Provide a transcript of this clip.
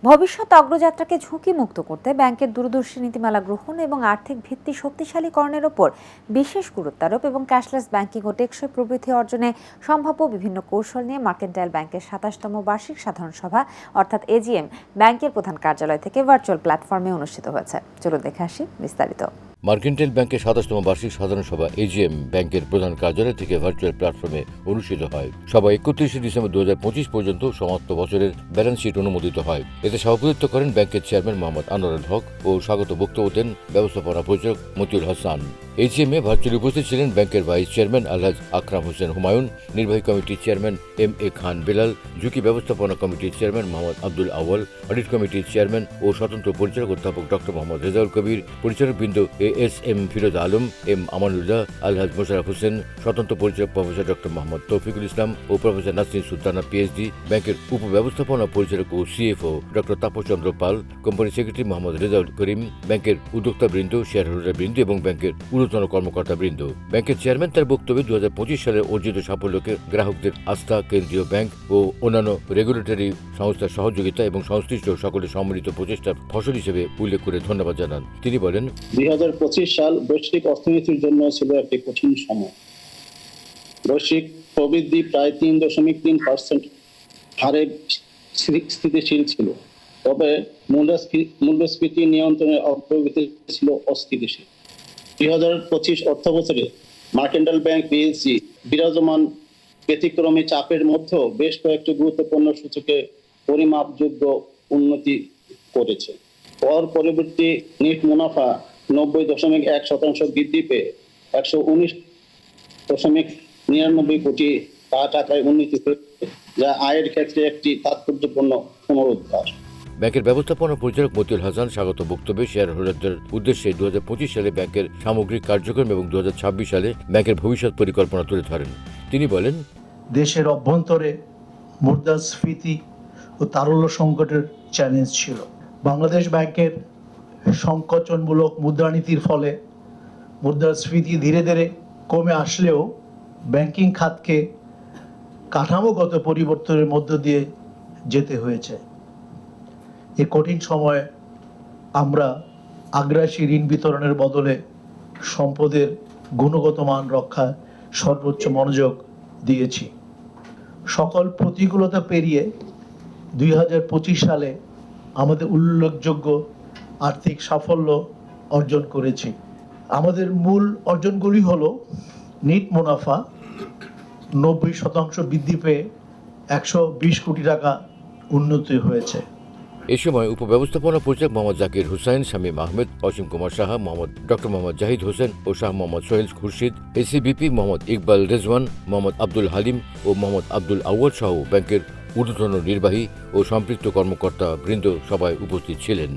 ভবিষ্যৎ অগ্রযাত্রাকে ঝুঁকিমুক্ত করতে ব্যাংকের দূরদর্শী নীতিমালা গ্রহণ এবং আর্থিক ভিত্তি শক্তিশালীকরণের ওপর বিশেষ গুরুত্ব আরোপ এবং ক্যাশলেস ব্যাংকিং ও টেকসই প্রবৃদ্ধি অর্জনে সম্ভাব্য বিভিন্ন কৌশল নিয়ে মার্কেন্টাইল ব্যাংকের ২৭তম বার্ষিক সাধারণ সভা অর্থাৎ এজিএম ব্যাংকের প্রধান কার্যালয় থেকে ভার্চুয়াল প্ল্যাটফর্মে অনুষ্ঠিত হয়েছে। চলুন দেখে আসি বিস্তারিত। মার্কেন্টাইল ব্যাংকের ২৭তম বার্ষিক সাধারণ সভা এজিএম ব্যাংকের প্রধান কার্যালয় থেকে ভার্চুয়াল প্ল্যাটফর্মে অনুষ্ঠিত হয়। সভা ৩১ ডিসেম্বর ২০২৫ পর্যন্ত সমাপ্ত বছরের ব্যালেন্স শিট অনুমোদিত হয়। এতে সভাপতিত্ব করেন ব্যাংকের চেয়ারম্যান মোহাম্মদ আনোয়ারুল হক ও স্বাগত বক্তব্য দেন ব্যবস্থাপনা পরিচালক মতিউল হাসান। এজিএমে ভার্চুয়ালি উপস্থিত ছিলেন ব্যাংকের ভাইস চেয়ারম্যান আলহাজ আকরাম হোসেন হুমায়ুন, নির্বাহী কমিটির চেয়ারম্যান এম.এ. খান বেলাল, ঝুঁকি ব্যবস্থাপনা কমিটির চেয়ারম্যান মোহাম্মদ আব্দুল আউয়াল, অডিট কমিটির চেয়ারম্যান ও স্বতন্ত্র পরিচালক অধ্যাপক ডক্টর মোহাম্মদ রেজাউল কবির, পরিচালকবৃন্দ এস.এম. ফিরোজ আলম, এম. আমানুল্লাহ, আলহাজ মোশাররফ হোসেন, স্বতন্ত্র পরিচালক প্রফেসর ডক্টর মোহাম্মদ তৌফিকুল ইসলাম ও প্রফেসর নাসরিন সুলতানা পিএইচডি, ব্যাংকের উপব্যবস্থাপনা পরিচালক ও CFO doctor Tapas Chandra Pal, company secretary Mohammad Rezaul Karim, ব্যাংকের উদ্যোক্তাবৃন্দ, শেয়ার হোল্ডারবৃন্দ এবং ব্যাংকের ঊর্ধ্বতন কর্মকর্তাবৃন্দ। ব্যাংকের চেয়ারম্যান তার বক্তব্যে ২০২৫ সালের অর্জিত সাফল্যকে গ্রাহকদের আস্থা, কেন্দ্রীয় ব্যাংক ও অন্যান্য রেগুলেটরি সংস্থার সহযোগিতা এবং সংশ্লিষ্ট সকলের সম্মিলিত প্রচেষ্টার ফসল হিসেবে উল্লেখ করে ধন্যবাদ জানান। তিনি বলেন, ২০২৫ সাল বৈশ্বিক অর্থনীতির জন্য ছিল একটি কঠিন সময়। বৈশ্বিক প্রবৃদ্ধি প্রায় ৩.৩% হারে স্থিতিশীল ছিল, তবে মূল্যস্ফীতি নিয়ন্ত্রণের অগ্রগতি ছিল অস্থিতিশীল। ২০২৫ অর্থবছরে মার্কেন্টাইল ব্যাংক পিএলসি বিরাজমান ব্যতিক্রমী চাপের মধ্যেও বেশ কয়েকটি গুরুত্বপূর্ণ সূচকে পরিমাপযোগ্য উন্নতি করেছে। পরবর্তী নেট মুনাফা ৯০.১% বৃদ্ধি পেয়ে ১১৯.৯৯ কোটি টাকায় উন্নীত হয়েছে, যা আয়ের ক্ষেত্রে একটি তাৎপর্যপূর্ণ পুনরুদ্ধার। ব্যাংকের ব্যবস্থাপনা পরিচালক মতিউল হাসান স্বাগত বক্তব্যে শেয়ার হোল্ডারদের উদ্দেশ্যে ২০২৫ সালে ব্যাংকের সামগ্রিক কার্যক্রম এবং ২০২৬ সালে ব্যাংকের ভবিষ্যৎ পরিকল্পনা তুলে ধরেন। তিনি বলেন, দেশের অভ্যন্তরে মুদ্রাস্ফীতি ও তারল্য সংকটের চ্যালেঞ্জ ছিল। বাংলাদেশ ব্যাংকের সংকোচনমূলক মুদ্রানীতির ফলে মুদ্রাস্ফীতি ধীরে ধীরে কমে আসলেও ব্যাংকিং খাতকে কাঠামোগত পরিবর্তনের মধ্য দিয়ে যেতে হয়েছে। এই কঠিন সময়ে আমরা আগ্রাসী ঋণ বিতরণের বদলে সম্পদের গুণগত মান রক্ষায় সর্বোচ্চ মনোযোগ দিয়েছি। সকল প্রতিকূলতা পেরিয়ে ২০২৫ সালে আমাদের উল্লেখযোগ্য আর্থিক সাফল্য অর্জন করেছি। আমাদের মূল অর্জনগুলি হলো নেট মুনাফা ৯০% বৃদ্ধি পেয়ে ১২০ কোটি টাকা উন্নতি হয়েছে। এ সময় উপব্যবস্থাপনা পরিচালক মোহাম্মদ জাকির হুসাইন, শামীম আহমেদ, অসীম কুমার সাহা, ডক্টর মোহাম্মদ জাহিদ হোসেন ও শাহ মোহাম্মদ সোহেল খুরশিদ, এসিবিপি মোহাম্মদ ইকবাল রেজওয়ান, মোহাম্মদ আব্দুল হালিম ও মোহাম্মদ আব্দুল আউয়াল সহ ব্যাংকের ঊর্ধ্বতন নির্বাহী ও সম্পৃক্ত কর্মকর্তা বৃন্দ সভায় উপস্থিত ছিলেন।